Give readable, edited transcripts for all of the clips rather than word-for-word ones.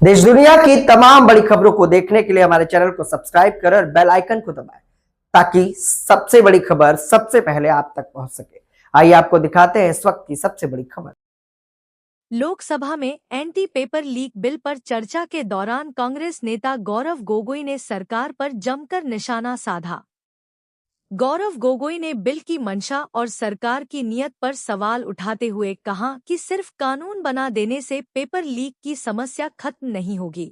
देश दुनिया की तमाम बड़ी खबरों को देखने के लिए हमारे चैनल को सब्सक्राइब करें और बेल आइकन को दबाएं ताकि सबसे बड़ी खबर सबसे पहले आप तक पहुंच सके। आइए आपको दिखाते हैं इस वक्त की सबसे बड़ी खबर। लोकसभा में एंटी पेपर लीक बिल पर चर्चा के दौरान कांग्रेस नेता गौरव गोगोई ने सरकार पर जमकर निशाना साधा। गौरव गोगोई ने बिल की मंशा और सरकार की नीयत पर सवाल उठाते हुए कहा कि सिर्फ कानून बना देने से पेपर लीक की समस्या खत्म नहीं होगी।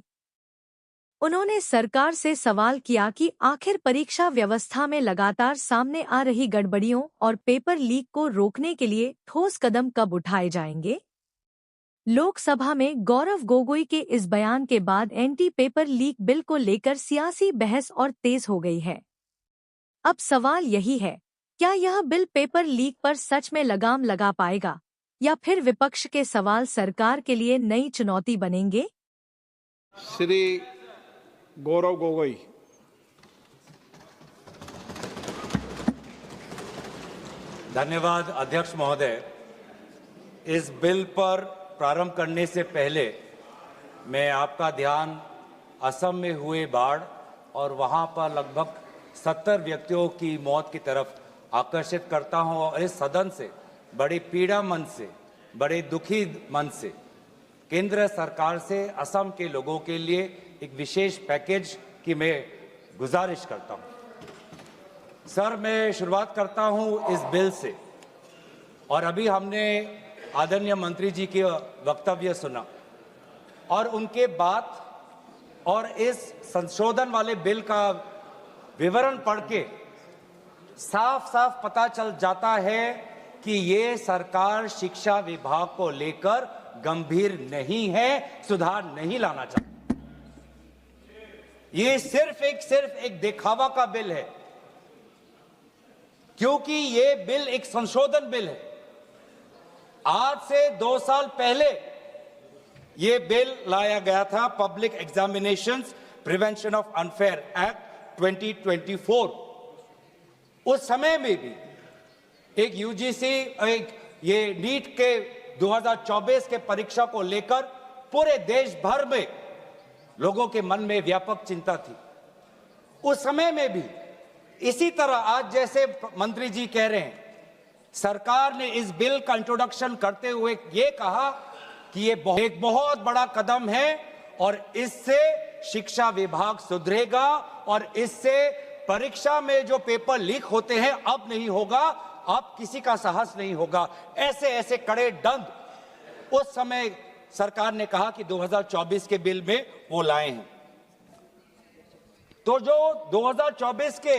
उन्होंने सरकार से सवाल किया कि आखिर परीक्षा व्यवस्था में लगातार सामने आ रही गड़बड़ियों और पेपर लीक को रोकने के लिए ठोस कदम कब उठाए जाएंगे। लोकसभा में गौरव गोगोई के इस बयान के बाद एंटी पेपर लीक बिल को लेकर सियासी बहस और तेज हो गई है। अब सवाल यही है, क्या यह बिल पेपर लीक पर सच में लगाम लगा पाएगा या फिर विपक्ष के सवाल सरकार के लिए नई चुनौती बनेंगे। श्री गौरव गोगोई। धन्यवाद अध्यक्ष महोदय। इस बिल पर प्रारंभ करने से पहले मैं आपका ध्यान असम में हुए बाढ़ और वहां पर लगभग 70 व्यक्तियों की मौत की तरफ आकर्षित करता हूं और इस सदन से बड़ी पीड़ा मन से, बड़े दुखी मन से केंद्र सरकार से असम के लोगों के लिए एक विशेष पैकेज की मैं गुजारिश करता हूं। सर, मैं शुरुआत करता हूं इस बिल से। और अभी हमने आदरणीय मंत्री जी के वक्तव्य सुना और उनके बात और इस संशोधन वाले बिल का विवरण पढ़ के साफ साफ पता चल जाता है कि ये सरकार शिक्षा विभाग को लेकर गंभीर नहीं है, सुधार नहीं लाना चाहती। ये सिर्फ एक दिखावा का बिल है, क्योंकि ये बिल एक संशोधन बिल है। आज से 2 साल पहले ये बिल लाया गया था, public examinations prevention of unfair act 2024। उस समय में भी एक यूजीसी ये नीट के 2024 के परीक्षा को लेकर पूरे देश भर में लोगों के मन में व्यापक चिंता थी। उस समय में भी इसी तरह आज जैसे मंत्री जी कह रहे हैं, सरकार ने इस बिल का इंट्रोडक्शन करते हुए ये कहा कि ये एक बहुत बड़ा कदम है और इससे शिक्षा विभाग सुधरेगा और इससे परीक्षा में जो पेपर लीक होते हैं अब नहीं होगा, अब किसी का साहस नहीं होगा। ऐसे ऐसे कड़े दंड उस समय सरकार ने कहा कि 2024 के बिल में वो लाए हैं। तो जो 2024 के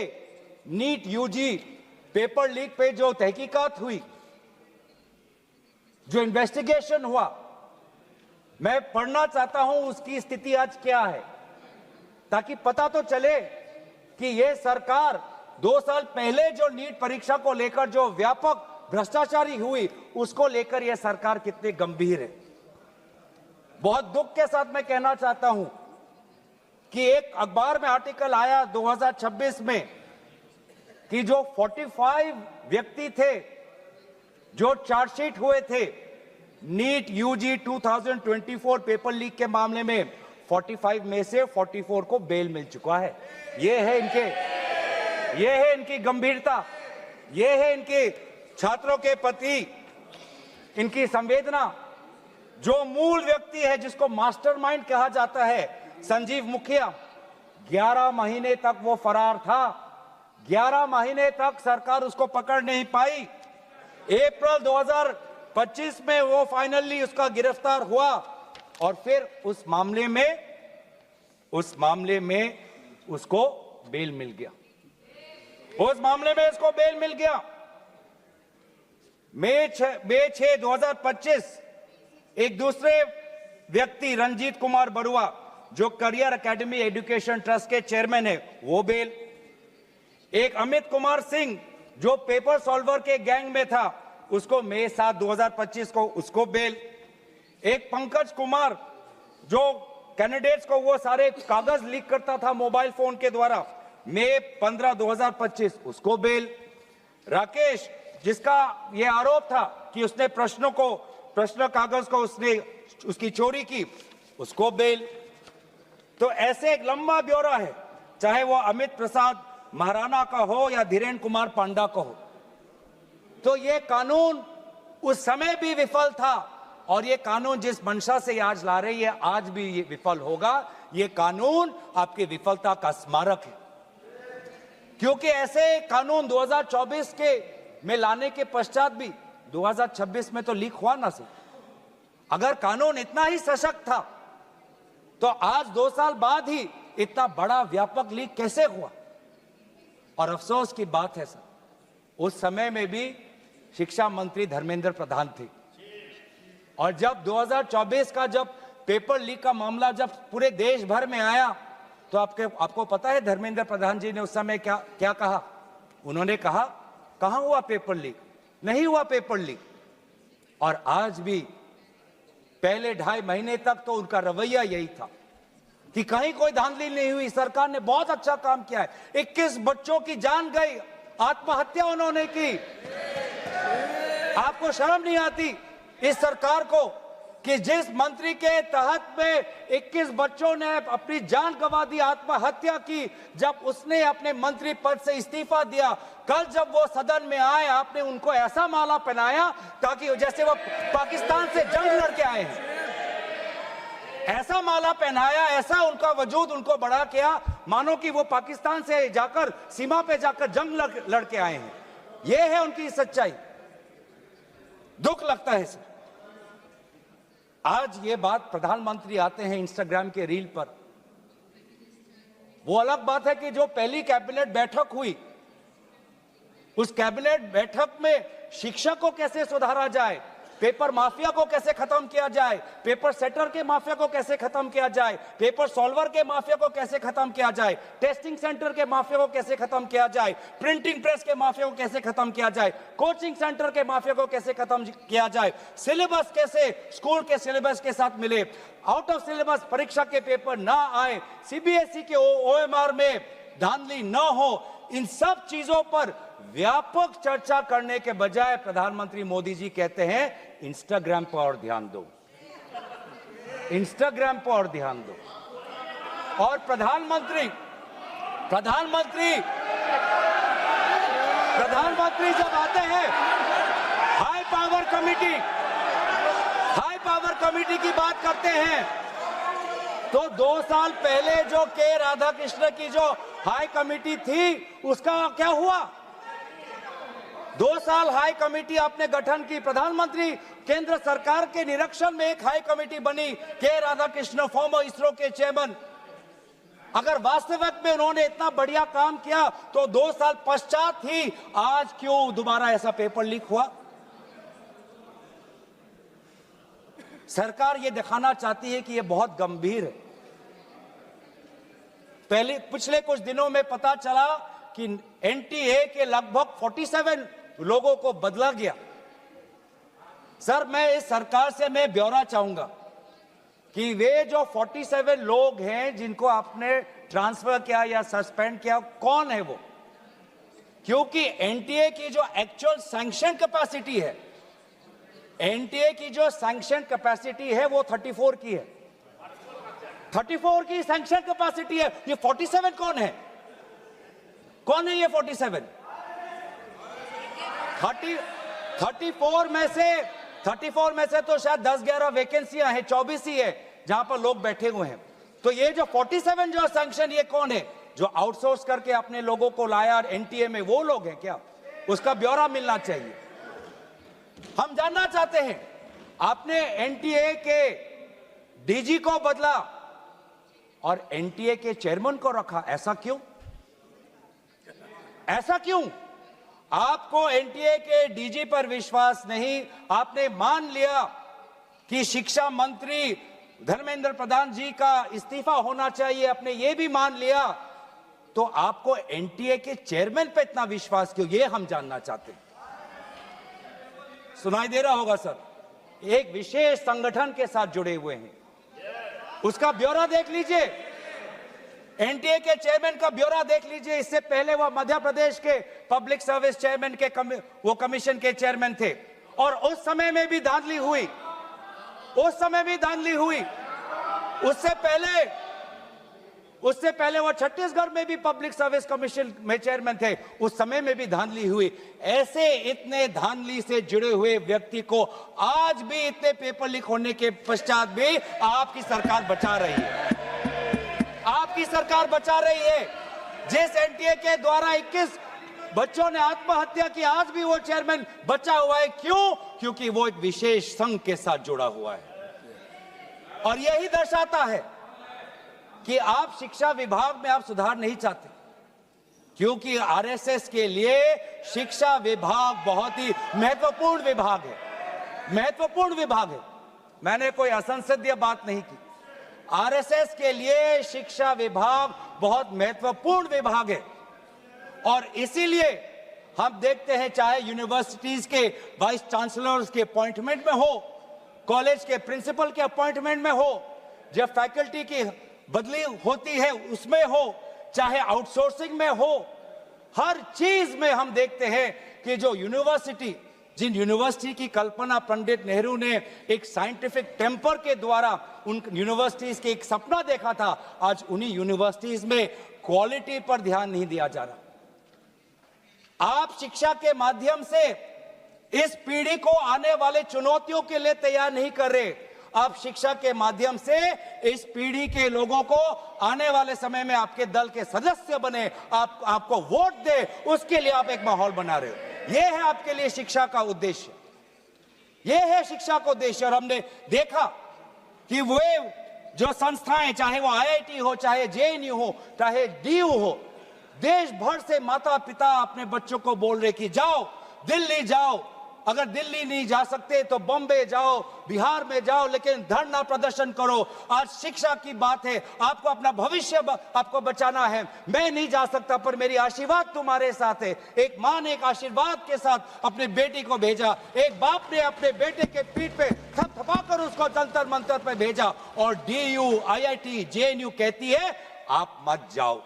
नीट यूजी पेपर लीक पे जो तहकीकात हुई, जो इन्वेस्टिगेशन हुआ, मैं पढ़ना चाहता हूं उसकी स्थिति आज क्या है, ताकि पता तो चले कि यह सरकार 2 साल पहले जो नीट परीक्षा को लेकर जो व्यापक भ्रष्टाचारी हुई उसको लेकर यह सरकार कितने गंभीर है। बहुत दुख के साथ मैं कहना चाहता हूं कि एक अखबार में आर्टिकल आया 2026 में कि जो 45 व्यक्ति थे जो चार्जशीट हुए थे नीट यूजी 2024 पेपर लीक के मामले में, 45 में से 44 को बेल मिल चुका है। ये है इनकी गंभीरता, ये है इनके छात्रों के प्रति इनकी संवेदना। जो मूल व्यक्ति है जिसको मास्टरमाइंड कहा जाता है, संजीव मुखिया, 11 महीने तक वो फरार था। 11 महीने तक सरकार उसको पकड़ नहीं पाई। अप्रैल 2025 में वो फाइनली उसका गिरफ्तार हुआ और फिर उस मामले में उसको बेल मिल गया। मई 6, 2025 एक दूसरे व्यक्ति रंजीत कुमार बरुआ जो करियर एकेडमी एजुकेशन ट्रस्ट के चेयरमैन है, वो बेल। एक अमित कुमार सिंह जो पेपर सॉल्वर के गैंग में था, उसको मई 7, 2025 को उसको बेल। एक पंकज कुमार जो कैंडिडेट्स को वो सारे कागज लीक करता था मोबाइल फोन के द्वारा, मई 15, 2025 उसको बेल। राकेश, जिसका ये आरोप था कि उसने प्रश्न कागज को उसने उसकी चोरी की, उसको बेल। तो ऐसे एक लंबा ब्यौरा है, चाहे वो अमित प्रसाद महाराणा का हो या धीरेन्द्र कुमार पांडा का हो। तो ये कानून उस समय भी विफल था और ये कानून जिस मंशा से आज ला रही है आज भी ये विफल होगा। ये कानून आपकी विफलता का स्मारक है, क्योंकि ऐसे कानून 2024 के में लाने के पश्चात भी 2026 में तो लीक हुआ ना सर। अगर कानून इतना ही सशक्त था तो आज 2 साल बाद ही इतना बड़ा व्यापक लीक कैसे हुआ। और अफसोस की बात है सर, उस समय में भी शिक्षा मंत्री धर्मेंद्र प्रधान थे और जब 2024 का जब पेपर लीक का मामला जब पूरे देश भर में आया तो आपको पता है धर्मेंद्र प्रधान जी ने उस समय क्या कहा। उन्होंने कहा कहां हुआ पेपर लीक, नहीं हुआ पेपर लीक। और आज भी पहले 2.5 महीने तक तो उनका रवैया यही था कि कहीं कोई धांधली नहीं हुई, सरकार ने बहुत अच्छा काम किया है। 21 बच्चों की जान गई, आत्महत्या उन्होंने की। आपको शर्म नहीं आती इस सरकार को कि जिस मंत्री के तहत में 21 बच्चों ने अपनी जान गंवा दी, आत्महत्या की, जब उसने अपने मंत्री पद से इस्तीफा दिया, कल जब वो सदन में आए आपने उनको ऐसा माला पहनाया ताकि जैसे वो पाकिस्तान से जंग लड़के आए हैं, ऐसा माला पहनाया, ऐसा उनका वजूद उनको बड़ा किया मानो कि वो पाकिस्तान से जाकर सीमा पे जाकर जंग लड़के आए हैं। ये है उनकी सच्चाई। दुख लगता है सर। आज ये बात प्रधानमंत्री आते हैं इंस्टाग्राम के रील पर, वो अलग बात है कि जो पहली कैबिनेट बैठक हुई उस कैबिनेट बैठक में शिक्षा को कैसे सुधारा जाए, पेपर माफिया को कैसे खत्म किया जाए, पेपर सेटर के माफिया को कैसे खत्म किया जाए, पेपर सॉल्वर के माफिया को कैसे खत्म किया जाए, टेस्टिंग सेंटर के माफिया को कैसे खत्म किया जाए, प्रिंटिंग प्रेस के माफिया को कैसे खत्म किया जाए, कोचिंग सेंटर के माफिया को कैसे खत्म किया जाए, सिलेबस कैसे स्कूल के सिलेबस के साथ मिले, आउट ऑफ सिलेबस परीक्षा के पेपर ना आए, सीबीएसई के ओएमआर में धांधली न हो, इन सब चीजों पर व्यापक चर्चा करने के बजाय प्रधानमंत्री मोदी जी कहते हैं इंस्टाग्राम पर और ध्यान दो, इंस्टाग्राम पर और ध्यान दो। और प्रधानमंत्री जब आते हैं हाई पावर कमेटी की बात करते हैं तो 2 साल पहले जो के राधाकृष्ण की जो हाई कमेटी थी उसका क्या हुआ। 2 साल हाई कमेटी आपने गठन की, प्रधानमंत्री केंद्र सरकार के निरीक्षण में एक हाई कमेटी बनी, के राधाकृष्ण फॉर्मर इसरो के चेयरमैन। अगर वास्तविक में उन्होंने इतना बढ़िया काम किया तो 2 साल पश्चात ही आज क्यों दोबारा ऐसा पेपर लीक हुआ। सरकार ये दिखाना चाहती है कि ये बहुत गंभीर है। पिछले कुछ दिनों में पता चला कि एनटीए के लगभग 47 लोगों को बदला गया। सर मैं इस सरकार से मैं ब्यौरा चाहूंगा कि वे जो 47 लोग हैं जिनको आपने ट्रांसफर किया या सस्पेंड किया, कौन है वो, क्योंकि एनटीए की जो एक्चुअल सैंक्शन कैपेसिटी है, एनटीए की जो सैंक्शन कैपेसिटी है वो 34 की है, 34 की सैंक्शन कैपेसिटी है। ये 47 कौन है, कौन है ये 47? 34 में से तो शायद 10-11 वैकेंसियां हैं, 24 ही है जहां पर लोग बैठे हुए हैं। तो ये जो 47 जो सैंक्शन, ये कौन है जो आउटसोर्स करके अपने लोगों को लाया एनटीए में, वो लोग हैं क्या? उसका ब्यौरा मिलना चाहिए। हम जानना चाहते हैं, आपने एनटीए के डीजी को बदला और एनटीए के चेयरमैन को रखा, ऐसा क्यों? ऐसा क्यों? आपको एनटीए के डीजी पर विश्वास नहीं, आपने मान लिया कि शिक्षा मंत्री धर्मेंद्र प्रधान जी का इस्तीफा होना चाहिए, आपने ये भी मान लिया, तो आपको एनटीए के चेयरमैन पे इतना विश्वास क्यों? ये हम जानना चाहते हैं। सुनाई दे रहा होगा सर, एक विशेष संगठन के साथ जुड़े हुए हैं, उसका ब्यौरा देख लीजिए, एनटीए के चेयरमैन का ब्यौरा देख लीजिए। इससे पहले वो मध्य प्रदेश के पब्लिक सर्विस चेयरमैन के वो कमीशन के चेयरमैन थे और उस समय में भी धांधली हुई, उससे पहले उससे पहले वो छत्तीसगढ़ में भी पब्लिक सर्विस कमीशन में चेयरमैन थे, उस समय में भी धांधली हुई। ऐसे इतने धांधली से जुड़े हुए व्यक्ति को आज भी इतने पेपर लीक होने के पश्चात भी आपकी सरकार बचा रही है। आपकी सरकार बचा रही है। जिस एनटीए के द्वारा 21 बच्चों ने आत्महत्या की, आज भी वो चेयरमैन बचा हुआ है। क्यों? क्योंकि वो एक विशेष संघ के साथ जुड़ा हुआ है। और यही दर्शाता है कि आप शिक्षा विभाग में आप सुधार नहीं चाहते, क्योंकि आरएसएस के लिए शिक्षा विभाग बहुत ही महत्वपूर्ण विभाग है। महत्वपूर्ण विभाग है। मैंने कोई असंसदीय बात नहीं की। आरएसएस के लिए शिक्षा विभाग बहुत महत्वपूर्ण विभाग है। और इसीलिए हम देखते हैं, चाहे यूनिवर्सिटीज के वाइस चांसलर्स के अपॉइंटमेंट में हो, कॉलेज के प्रिंसिपल के अपॉइंटमेंट में हो, जब फैकल्टी की बदली होती है उसमें हो, चाहे आउटसोर्सिंग में हो, हर चीज में हम देखते हैं कि जो यूनिवर्सिटी, जिन यूनिवर्सिटी की कल्पना पंडित नेहरू ने एक साइंटिफिक टेम्पर के द्वारा उन यूनिवर्सिटीज के एक सपना देखा था, आज उन्हीं यूनिवर्सिटीज में क्वालिटी पर ध्यान नहीं दिया जा रहा। आप शिक्षा के माध्यम से इस पीढ़ी को आने वाले चुनौतियों के लिए तैयार नहीं कर रहे। आप शिक्षा के माध्यम से इस पीढ़ी के लोगों को आने वाले समय में आपके दल के सदस्य बने, आपको वोट दे, उसके लिए आप एक माहौल बना रहे हो। यह है आपके लिए शिक्षा का उद्देश्य। यह है शिक्षा का उद्देश्य। और हमने देखा कि वे जो संस्थाएं, चाहे वो आईआईटी हो, चाहे जेएनयू हो, चाहे डीयू हो, देश भर से माता पिता अपने बच्चों को बोल रहे कि जाओ दिल्ली जाओ, अगर दिल्ली नहीं जा सकते तो बॉम्बे जाओ, बिहार में जाओ, लेकिन धरना प्रदर्शन करो। आज शिक्षा की बात है, आपको अपना भविष्य आपको बचाना है। मैं नहीं जा सकता पर मेरी आशीर्वाद तुम्हारे साथ है। एक मां ने एक आशीर्वाद के साथ अपने बेटी को भेजा, एक बाप ने अपने बेटे के पीठ पे थपथपाकर उसको जंतर मंतर पे भेजा। और डीयू, आईआईटी, जेएनयू कहती है आप मत जाओ।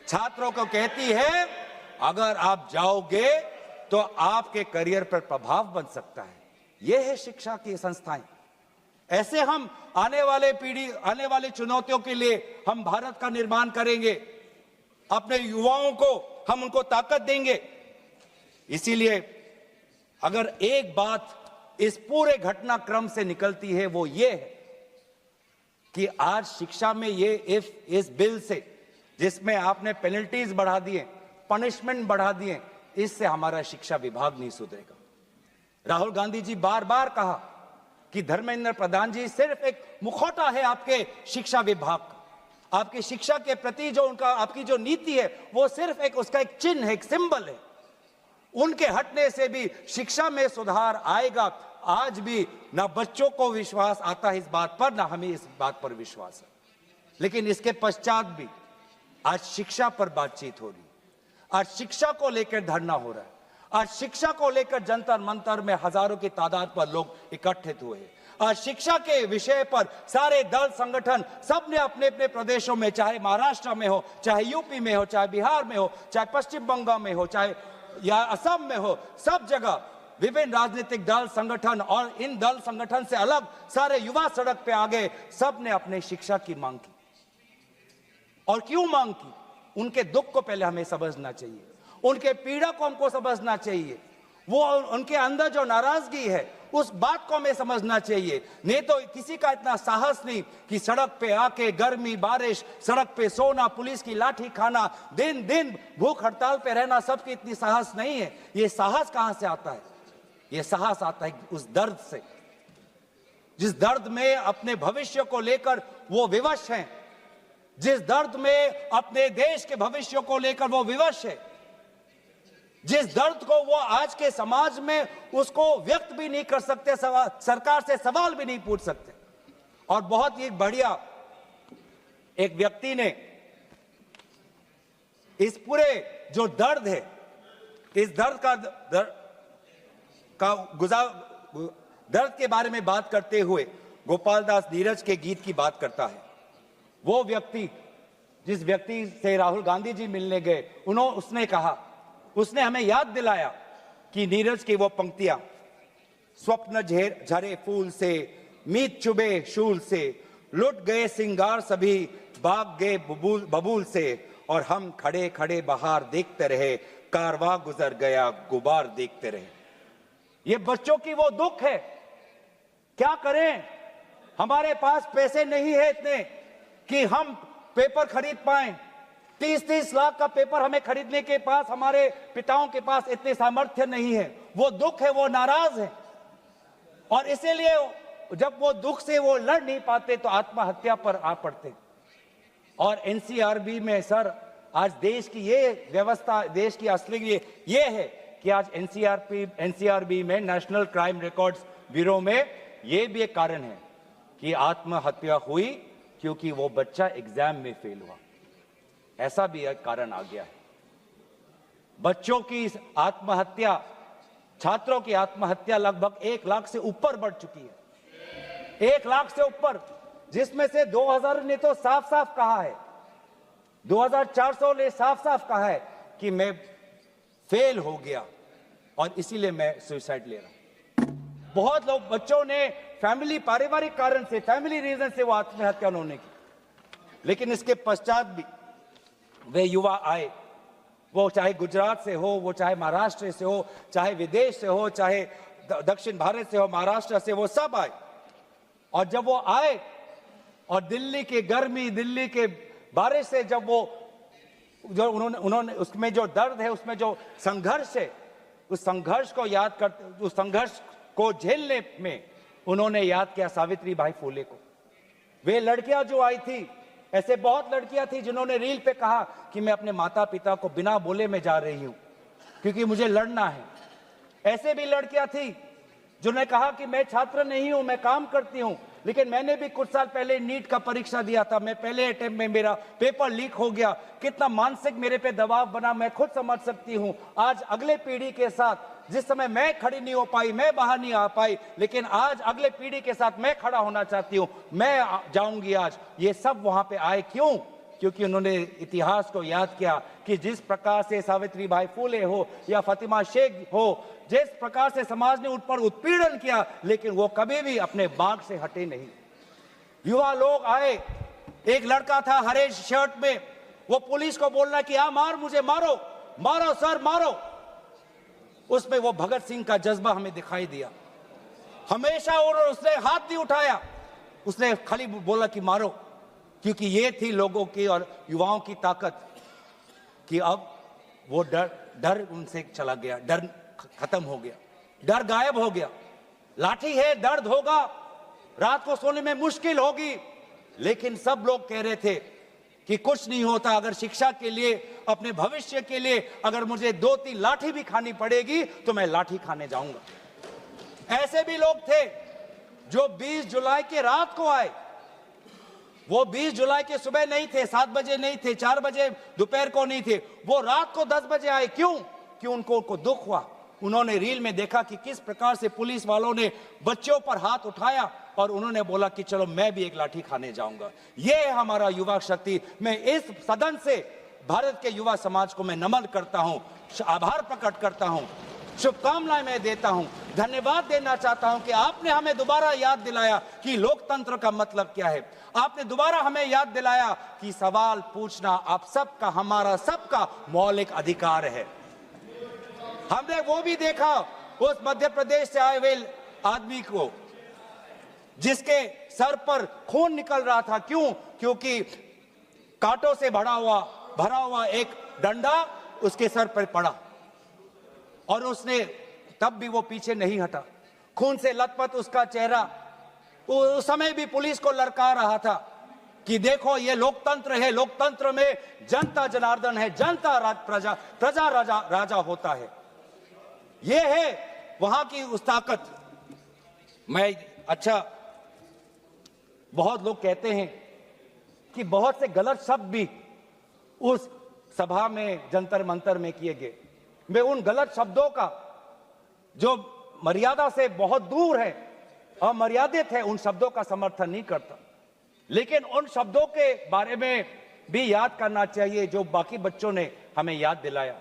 छात्रों को कहती है अगर आप जाओगे तो आपके करियर पर प्रभाव बन सकता है। यह है शिक्षा की संस्थाएं। ऐसे हम आने वाले पीढ़ी, आने वाली चुनौतियों के लिए हम भारत का निर्माण करेंगे। अपने युवाओं को हम उनको ताकत देंगे। इसीलिए अगर एक बात इस पूरे घटनाक्रम से निकलती है वो ये है कि आज शिक्षा में ये इस बिल से, जिसमें आपने पेनल्टीज बढ़ा दिए, पनिशमेंट बढ़ा दिए, इससे हमारा शिक्षा विभाग नहीं सुधरेगा। राहुल गांधी जी बार बार कहा कि धर्मेंद्र प्रधान जी सिर्फ एक मुखौटा है आपके शिक्षा विभाग का। आपकी शिक्षा के प्रति जो उनका, आपकी जो नीति है वो सिर्फ एक, उसका एक चिन्ह है, एक सिंबल है। उनके हटने से भी शिक्षा में सुधार आएगा। आज भी ना बच्चों को विश्वास आता है इस बात पर, ना हमें इस बात पर विश्वास है। लेकिन इसके पश्चात भी आज शिक्षा पर बातचीत हो रही है। आज शिक्षा को लेकर धरना हो रहा है। आज शिक्षा को लेकर जंतर मंतर में हजारों की तादाद पर लोग इकट्ठित हुए हैं। आज शिक्षा के विषय पर सारे दल संगठन सब ने अपने अपने प्रदेशों में, चाहे महाराष्ट्र में हो, चाहे यूपी में हो, चाहे बिहार में हो, चाहे पश्चिम बंगाल में हो, चाहे या असम में हो, सब जगह विभिन्न राजनीतिक दल संगठन और इन दल संगठन से अलग सारे युवा सड़क पे आ गए। सब ने अपने शिक्षा की मांग की। और क्यों मांग की? उनके दुख को पहले हमें समझना चाहिए, उनके पीड़ा को हमको समझना चाहिए। वो उनके अंदर जो नाराजगी है उस बात को हमें समझना चाहिए। नहीं तो किसी का इतना साहस नहीं कि सड़क पे आके गर्मी बारिश, सड़क पे सोना, पुलिस की लाठी खाना, दिन दिन भूख हड़ताल पे रहना, सबकी इतनी साहस नहीं है। ये साहस कहां से आता है? ये साहस आता है उस दर्द से, जिस दर्द में अपने भविष्य को लेकर वो विवश हैं, जिस दर्द में अपने देश के भविष्य को लेकर वो विवश है, जिस दर्द को वो आज के समाज में उसको व्यक्त भी नहीं कर सकते, सरकार से सवाल भी नहीं पूछ सकते। और बहुत ही बढ़िया एक व्यक्ति ने इस पूरे जो दर्द है, इस दर्द के बारे में बात करते हुए गोपाल दास नीरज के गीत की बात करता है। वो व्यक्ति, जिस व्यक्ति से राहुल गांधी जी मिलने गए, उसने कहा, उसने हमें याद दिलाया कि नीरज की वो पंक्तियां, स्वप्न झरे फूल से, मीत चुबे शूल से, लुट गए सिंगार सभी, भाग गए बबूल से और हम खड़े खड़े बाहर देखते रहे, कारवां गुजर गया गुबार देखते रहे। ये बच्चों की वो दुख है। क्या करें, हमारे पास पैसे नहीं है इतने कि हम पेपर खरीद पाएं। 30-30 लाख का पेपर हमें खरीदने के पास, हमारे पिताओं के पास इतने सामर्थ्य नहीं है। वो दुख है, वो नाराज है, और इसीलिए जब वो दुख से वो लड़ नहीं पाते तो आत्महत्या पर आ पड़ते। और एनसीआरबी में सर, आज देश की ये व्यवस्था, देश की असली ये है कि आज एनसीआरबी में, नेशनल क्राइम रिकॉर्ड्स ब्यूरो में, ये भी एक कारण है कि आत्महत्या हुई क्योंकि वो बच्चा एग्जाम में फेल हुआ। ऐसा भी एक कारण आ गया है। बच्चों की आत्महत्या, छात्रों की आत्महत्या लगभग 1 लाख से ऊपर बढ़ चुकी है। 1 लाख से ऊपर, जिसमें से 2000 ने तो साफ साफ कहा है, 2400 ने साफ साफ कहा है कि मैं फेल हो गया और इसीलिए मैं सुसाइड ले रहा हूं। बहुत लोग, बच्चों ने फैमिली, पारिवारिक कारण से, फैमिली रीजन से वो आत्महत्या उन्होंने की। लेकिन इसके पश्चात भी वे युवा आए, वो चाहे गुजरात से हो, वो चाहे महाराष्ट्र से हो, चाहे विदेश से हो, चाहे दक्षिण भारत से हो, महाराष्ट्र से, वो सब आए। और जब वो आए और दिल्ली की गर्मी, दिल्ली के बारिश से जब वो, जो उन्होंने उसमें जो दर्द है, उसमें जो संघर्ष है, उस संघर्ष को याद करते, उस संघर्ष को झेलने में उन्होंने याद किया सावित्री बाई फुले को। वे लड़कियां जो आई थी, ऐसे बहुत लड़कियां थी जिन्होंने रील पे कहा कि मैं अपने माता पिता को बिना बोले में जा रही हूं क्योंकि मुझे लड़ना है। ऐसे भी लड़कियां थी जिन्होंने कहा कि मैं छात्र नहीं हूं, मैं काम करती हूं, लेकिन मैंने भी कुछ साल पहले नीट का परीक्षा दिया था, मैं पहले अटेम्प्ट में मेरा पेपर लीक हो गया, कितना मानसिक मेरे पे दबाव बना मैं खुद समझ सकती हूं। आज अगले पीढ़ी के साथ, जिस समय मैं खड़ी नहीं हो पाई, मैं बाहर नहीं आ पाई, लेकिन आज अगले पीढ़ी के साथ मैं खड़ा होना चाहती हूं, मैं जाऊंगी आज। ये सब वहां पे आए क्यों? क्योंकि उन्होंने इतिहास को याद किया कि जिस प्रकार से सावित्री बाई फुले हो या फातिमा शेख हो, जिस प्रकार से समाज ने उन पर उत्पीड़न किया, लेकिन वो कभी भी अपने बाग से हटे नहीं। युवा लोग आए, एक लड़का था हरे शर्ट में, वो पुलिस को बोल रहा कि आ मार, मुझे मारो, मारो सर मारो। उसमें वो भगत सिंह का जज्बा हमें दिखाई दिया। हमेशा उसने हाथ नहीं उठाया, उसने खाली बोला कि मारो, क्योंकि ये थी लोगों की और युवाओं की ताकत कि अब वो डर उनसे चला गया, डर खत्म हो गया, डर गायब हो गया। लाठी है, दर्द होगा, रात को सोने में मुश्किल होगी, लेकिन सब लोग कह रहे थे कि कुछ नहीं होता, अगर शिक्षा के लिए, अपने भविष्य के लिए अगर मुझे 2-3 लाठी भी खानी पड़ेगी तो मैं लाठी खाने जाऊंगा। ऐसे भी लोग थे जो 20 जुलाई की रात को आए। वो 20 जुलाई के सुबह नहीं थे, 7 बजे नहीं थे, 4 बजे दोपहर को नहीं थे, वो रात को 10 बजे आए। क्यों? क्यों? उनको दुख हुआ। उन्होंने रील में देखा कि किस प्रकार से पुलिस वालों ने बच्चों पर हाथ उठाया और उन्होंने बोला कि चलो मैं भी एक लाठी खाने जाऊंगा। ये है हमारा युवा शक्ति। मैं इस सदन से भारत के युवा समाज को मैं नमन करता हूं, आभार प्रकट करता हूं, शुभकामनाएं मैं देता हूं, धन्यवाद देना चाहता हूं कि आपने हमें दोबारा याद दिलाया कि लोकतंत्र का मतलब क्या है। आपने दोबारा हमें याद दिलाया कि सवाल पूछना आप सबका, हमारा सबका मौलिक अधिकार है। हमने वो भी देखा उस मध्य प्रदेश से आए हुए आदमी को जिसके सर पर खून निकल रहा था। क्यों? क्योंकि कांटों से भरा हुआ एक डंडा उसके सर पर पड़ा और उसने तब भी वो पीछे नहीं हटा। खून से लथपथ उसका चेहरा। उस समय भी पुलिस को ललकार रहा था कि देखो ये लोकतंत्र है, लोकतंत्र में जनता जनार्दन है, जनता प्रजा राजा होता है। ये है वहां की उस ताकत। बहुत लोग कहते हैं कि बहुत से गलत शब्द भी उस सभा में, जंतर मंतर में किए गए। मैं उन गलत शब्दों का जो मर्यादा से बहुत दूर है, अमर्यादित है, उन शब्दों का समर्थन नहीं करता, लेकिन उन शब्दों के बारे में भी याद करना चाहिए जो बाकी बच्चों ने हमें याद दिलाया।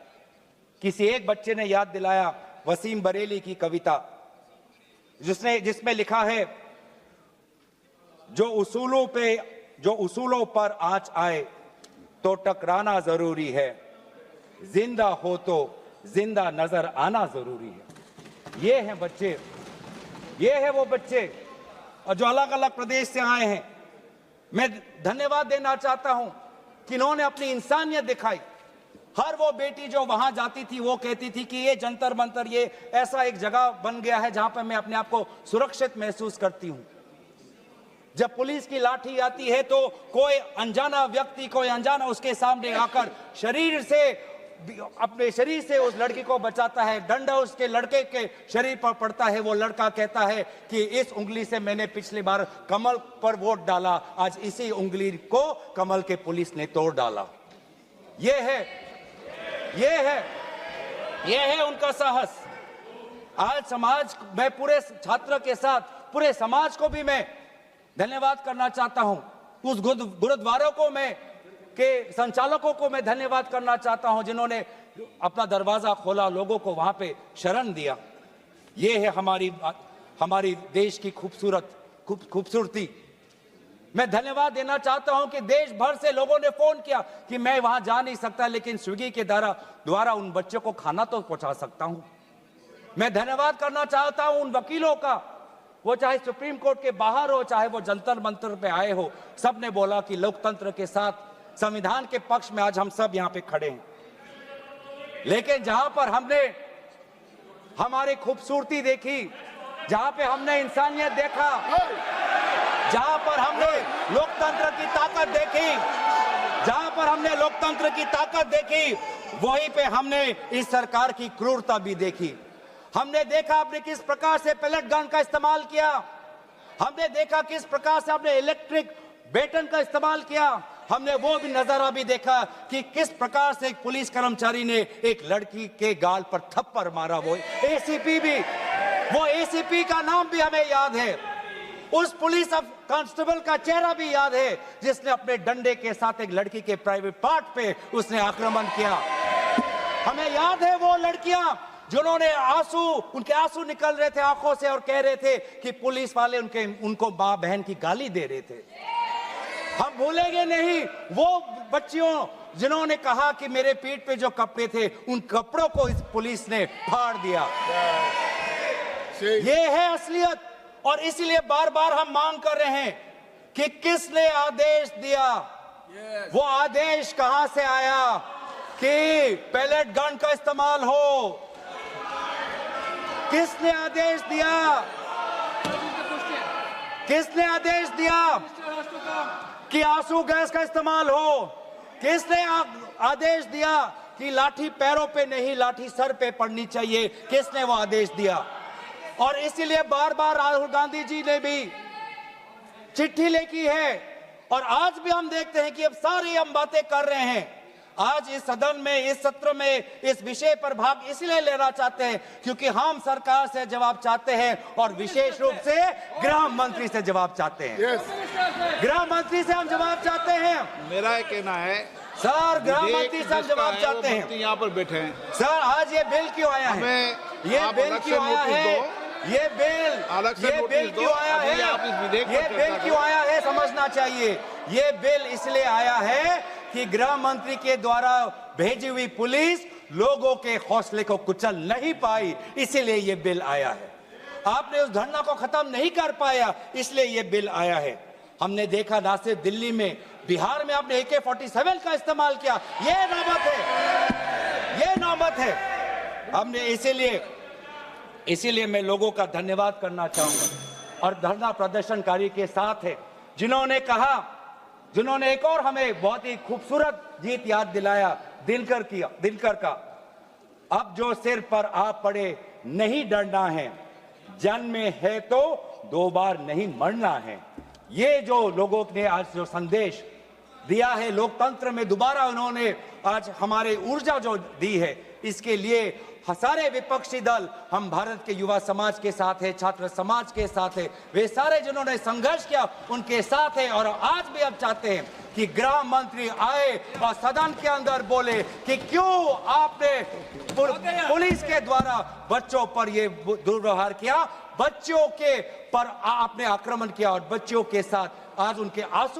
किसी एक बच्चे ने याद दिलाया वसीम बरेली की कविता, जिसमें लिखा है, जो जो उसूलों पर आज आए तो टकराना जरूरी है, जिंदा हो तो जिंदा नजर आना जरूरी है। ये हैं बच्चे, ये है वो बच्चे और जो अलग अलग प्रदेश से आए हैं। मैं धन्यवाद देना चाहता हूं कि इन्होंने अपनी इंसानियत दिखाई। हर वो बेटी जो वहां जाती थी वो कहती थी कि ये जंतर मंतर, ये ऐसा एक जगह बन गया है जहां पर मैं अपने आप को सुरक्षित महसूस करती हूं। जब पुलिस की लाठी आती है तो कोई अनजाना व्यक्ति, कोई अनजाना उसके सामने आकर अपने शरीर से उस लड़की को बचाता है। डंडा उसके लड़के के शरीर पर पड़ता है, वो लड़का कहता है कि इस उंगली से मैंने पिछली बार कमल पर वोट डाला, आज इसी उंगली को कमल के पुलिस ने तोड़ डाला। ये है उनका साहस। आज समाज, मैं पूरे छात्र के साथ पूरे समाज को भी मैं धन्यवाद करना चाहता हूं। उस गुरुद्वारों को के संचालकों को मैं धन्यवाद करना चाहता हूं जिन्होंने अपना दरवाजा खोला, लोगों को वहां पे शरण दिया। ये है हमारी देश की खूबसूरती। मैं धन्यवाद देना चाहता हूं कि देश भर से लोगों ने फोन किया कि मैं वहां जा नहीं सकता, लेकिन स्विगी के द्वारा उन बच्चों को खाना तो पहुंचा सकता हूं। मैं धन्यवाद करना चाहता हूं उन वकीलों का, वो चाहे सुप्रीम कोर्ट के बाहर हो, चाहे वो जंतर मंतर पे आए हो, सबने बोला कि लोकतंत्र के साथ, संविधान के पक्ष में आज हम सब यहां पे खड़े हैं। लेकिन जहां पर हमने हमारी खूबसूरती देखी, जहां पे हमने इंसानियत देखा, जहां पर हमने लोकतंत्र की ताकत देखी, वहीं पे हमने इस सरकार की क्रूरता भी देखी। हमने देखा आपने किस प्रकार से पैलेट गन का इस्तेमाल किया, हमने देखा किस प्रकार से आपने इलेक्ट्रिक बेटन का इस्तेमाल किया, हमने वो भी नजारा भी देखा कि किस प्रकार से एक पुलिस कर्मचारी ने एक लड़की के गाल पर थप्पड़ मारा। वो एसीपी का नाम भी हमें याद है, उस पुलिस कांस्टेबल का चेहरा भी याद है जिसने अपने डंडे के साथ एक लड़की के प्राइवेट पार्ट पे उसने आक्रमण किया। हमें याद है वो लड़कियां जिन्होंने उनके आंसू निकल रहे थे आंखों से और कह रहे थे कि पुलिस वाले उनको मां बहन की गाली दे रहे थे। हम भूलेंगे नहीं वो बच्चियों जिन्होंने कहा कि मेरे पीठ पे जो कपड़े थे उन कपड़ों को इस पुलिस ने फाड़ दिया। ये है असलियत, और इसीलिए बार बार हम मांग कर रहे हैं कि किसने आदेश दिया, वो आदेश कहां से आया कि पैलेट गन का इस्तेमाल हो, किसने आदेश दिया कि आंसू गैस का इस्तेमाल हो, किसने आदेश दिया कि लाठी पैरों पे नहीं लाठी सर पे पड़नी चाहिए, किसने वो आदेश दिया। और इसीलिए बार बार राहुल गांधी जी ने भी चिट्ठी लिखी है, और आज भी हम देखते हैं कि अब सारी हम बातें कर रहे हैं। आज इस सदन में, इस सत्र में इस विषय पर भाग इसलिए लेना चाहते हैं क्योंकि हम सरकार से जवाब चाहते हैं, और विशेष रूप से गृह मंत्री से जवाब चाहते हैं। गृह मंत्री से हम जवाब चाहते हैं। मेरा ये कहना है सर, गृह मंत्री से हम जवाब चाहते हैं। यहाँ पर बैठे हैं सर, आज ये बिल क्यों आया है? ये बिल क्यों आया है? ये बिल क्यों आया है? ये बिल क्यों आया है समझना चाहिए। ये बिल इसलिए आया है कि गृह मंत्री के द्वारा भेजी हुई पुलिस लोगों के हौसले को कुचल नहीं पाई, इसीलिए ये बिल आया है। आपने उस धरना को खत्म नहीं कर पाया, इसलिए ये बिल आया है। हमने देखा ना सिर्फ दिल्ली में, बिहार में आपने AK-47 का इस्तेमाल किया। ये नौबत है। हमने इसीलिए मैं लोगों का धन्यवाद करना चाहूंगा, और धरना प्रदर्शनकारी के साथ है जिन्होंने एक और हमें बहुत ही खूबसूरत गीत याद दिलाया, दिनकर का। अब जो सिर पर आ पड़े नहीं डरना है, जन्म में है तो 2 बार नहीं मरना है। ये जो लोगों ने आज जो संदेश दिया है लोकतंत्र में, दोबारा उन्होंने आज हमारे ऊर्जा जो दी है, इसके लिए सारे विपक्षी दल, हम भारत के युवा समाज के साथ है, छात्र समाज के साथ है, वे सारे जिन्होंने संघर्ष किया उनके साथ है। और आज भी अब चाहते हैं कि गृह मंत्री आए और सदन के अंदर बोले कि क्यों आपने पुलिस के द्वारा बच्चों पर ये दुर्व्यवहार किया, बच्चों के पर आपने आक्रमण किया, और बच्चों के साथ आज उनके आंसू